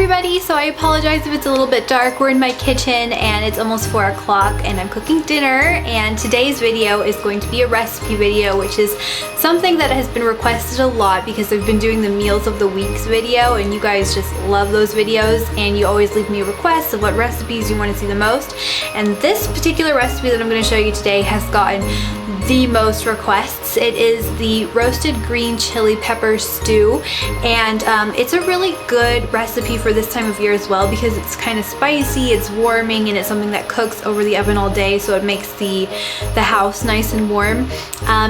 everybody, so I apologize if it's a little bit dark. We're in my kitchen and it's almost 4 o'clock and I'm cooking dinner, and today's video is going to be a recipe video, which is something that has been requested a lot because I've been doing the meals of the weeks video and you guys just love those videos and you always leave me requests of what recipes you want to see the most. And this particular recipe that I'm going to show you today has gotten the most requests. It is the roasted green chili pepper stew, and it's a really good recipe for this time of year as well because it's kind of spicy, it's warming, and it's something that cooks over the oven all day, so it makes the house nice and warm.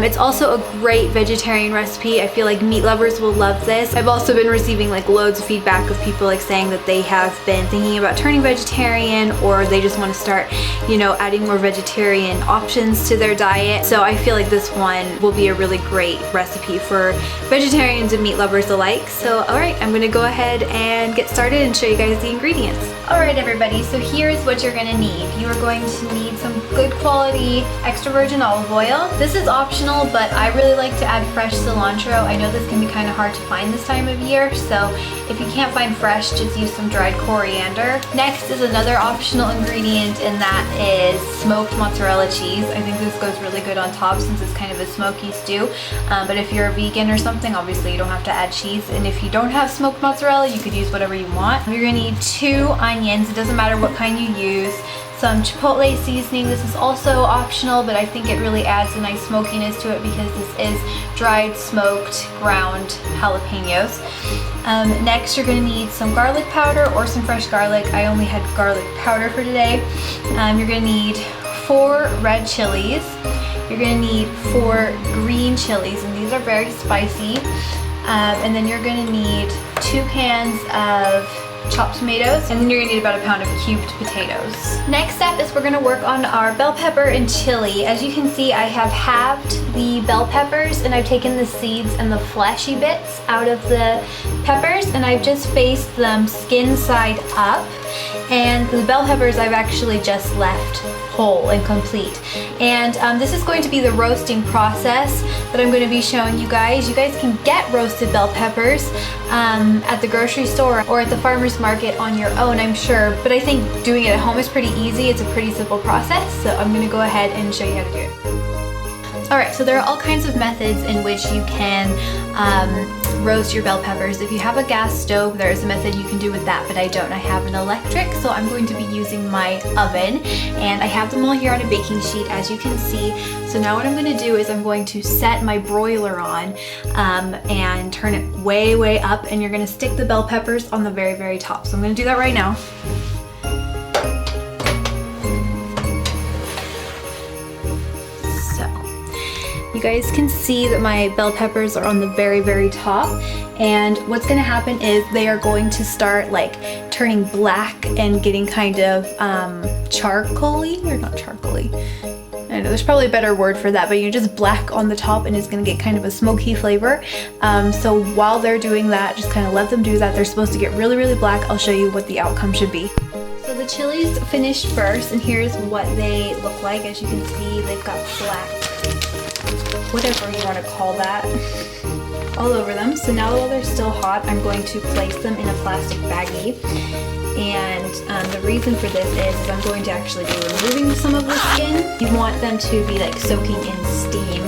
It's also a great vegetarian recipe. I feel like meat lovers will love this. I've also been receiving like loads of feedback of people like saying that they have been thinking about turning vegetarian, or they just want to start, you know, adding more vegetarian options to their diet. So I feel like this one will be a really great recipe for vegetarians and meat lovers alike. So alright, I'm gonna go ahead and get started and show you guys the ingredients. Alright everybody, so here's what you're gonna need. You are going to need some good quality extra virgin olive oil. This is optional, but I really like to add fresh cilantro. I know this can be kind of hard to find this time of year, so if you can't find fresh, just use some dried coriander. Next is another optional ingredient, and that is smoked mozzarella cheese. I think this goes really good on top since it's kind of a smoky stew, but if you're a vegan or something, obviously you don't have to add cheese, and if you don't have smoked mozzarella, you could use whatever you want. You're gonna need 2 onions. It doesn't matter what kind you use. Some chipotle seasoning. This is also optional, but I think it really adds a nice smokiness to it because this is dried, smoked, ground jalapenos. Next, you're going to need some garlic powder or some fresh garlic. I only had garlic powder for today. You're going to need 4 red chilies. You're going to need 4 green chilies, and these are very spicy. And then you're going to need 2 cans of chopped tomatoes, and then you're gonna need about a pound of cubed potatoes. Next step is we're gonna work on our bell pepper and chili. As you can see, I have halved the bell peppers and I've taken the seeds and the fleshy bits out of the peppers, and I've just faced them skin side up. And the bell peppers I've actually just left whole and complete. And this is going to be the roasting process that I'm going to be showing you guys. You guys can get roasted bell peppers at the grocery store or at the farmer's market on your own, I'm sure. But I think doing it at home is pretty easy. It's a pretty simple process. So I'm going to go ahead and show you how to do it. Alright, so there are all kinds of methods in which you can roast your bell peppers. If you have a gas stove, there is a method you can do with that, but I don't. I have an electric, so I'm going to be using my oven, and I have them all here on a baking sheet, as you can see. So now what I'm going to do is I'm going to set my broiler on and turn it way, way up, and you're going to stick the bell peppers on the very, very top. So I'm going to do that right now. You guys can see that my bell peppers are on the very, very top, and what's going to happen is they are going to start like turning black and getting kind of charcoaly, or not charcoaly. I know there's probably a better word for that, but you're just black on the top and it's going to get kind of a smoky flavor. So while they're doing that, just kind of let them do that. They're supposed to get really, really black. I'll show you what the outcome should be. So the chilies finished first, and here's what they look like. As you can see, they've got black, whatever you want to call that, all over them. So now while they're still hot, I'm going to place them in a plastic baggie. And the reason for this is I'm going to actually be removing some of the skin. You want them to be like soaking in steam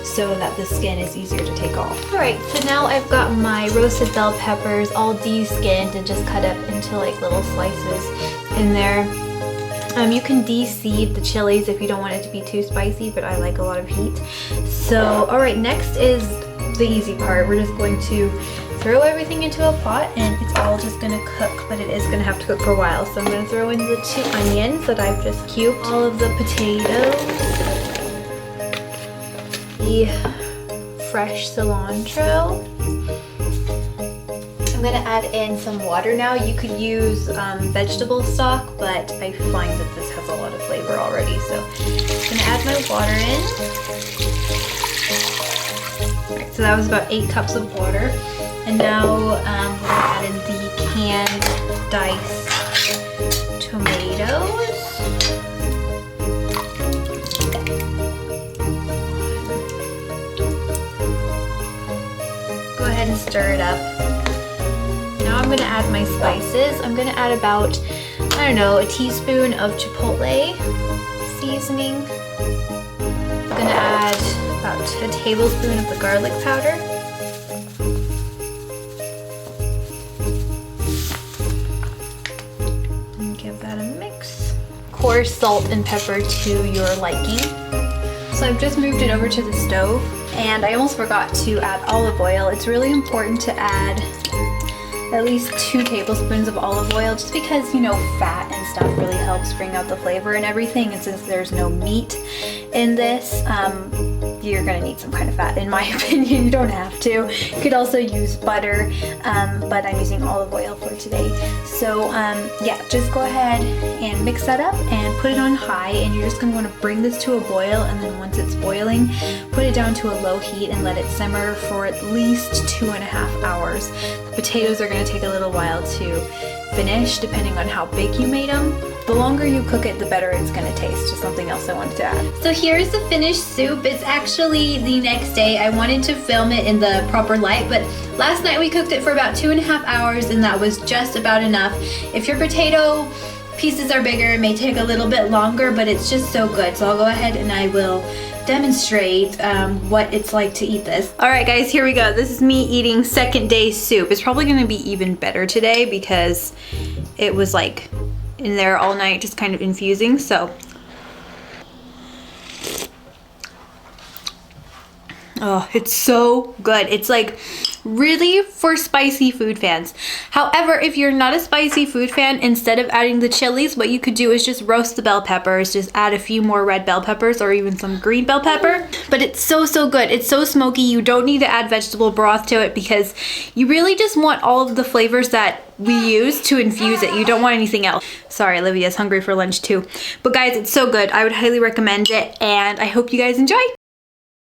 so that the skin is easier to take off. Alright, so now I've got my roasted bell peppers all de-skinned and just cut up into like little slices in there. You can de-seed the chilies if you don't want it to be too spicy, but I like a lot of heat. So, alright, next is the easy part. We're just going to throw everything into a pot, and it's all just going to cook, but it is going to have to cook for a while. So I'm going to throw in the 2 onions that I've just cubed, all of the potatoes, the fresh cilantro. I'm going to add in some water now. You could use vegetable stock, but I find that this has a lot of flavor already. So I'm going to add my water in. Alright, so that was about 8 cups of water. And now we're going to add in the canned diced tomatoes. Go ahead and stir it up. Now I'm I'm gonna add my spices. I'm gonna add about, I don't know, a teaspoon of chipotle seasoning. I'm gonna add about a tablespoon of the garlic powder. And give that a mix. Coarse salt and pepper to your liking. So I've just moved it over to the stove, and I almost forgot to add olive oil. It's really important to add at least 2 tablespoons of olive oil, just because, you know, fat and stuff really helps bring out the flavor and everything. And since there's no meat in this, you're gonna need some kind of fat, in my opinion. You don't have to. You could also use butter, but I'm using olive oil for today. So yeah, just go ahead and mix that up and put it on high, and you're just gonna wanna bring this to a boil, and then once it's boiling, put it down to a low heat and let it simmer for at least 2.5 hours. The potatoes are gonna take a little while to finish, depending on how big you made them. The longer you cook it, the better it's gonna taste. Just something else I wanted to add. So here's the finished soup. It's actually the next day. I wanted to film it in the proper light, but last night we cooked it for about 2.5 hours, and that was just about enough. If your potato pieces are bigger, it may take a little bit longer, but it's just so good. So I'll go ahead and I will demonstrate what it's like to eat this. All right guys, here we go. This is me eating second day soup. It's probably gonna be even better today because it was like in there all night, just kind of infusing. So, oh, it's so good. It's like really for spicy food fans. However, if you're not a spicy food fan, instead of adding the chilies, what you could do is just roast the bell peppers, just add a few more red bell peppers or even some green bell pepper. But it's so good. It's so smoky. You don't need to add vegetable broth to it because you really just want all of the flavors that we use to infuse it. You don't want anything else. Sorry, Olivia's hungry for lunch too. But guys, it's so good. I would highly recommend it, and I hope you guys enjoy.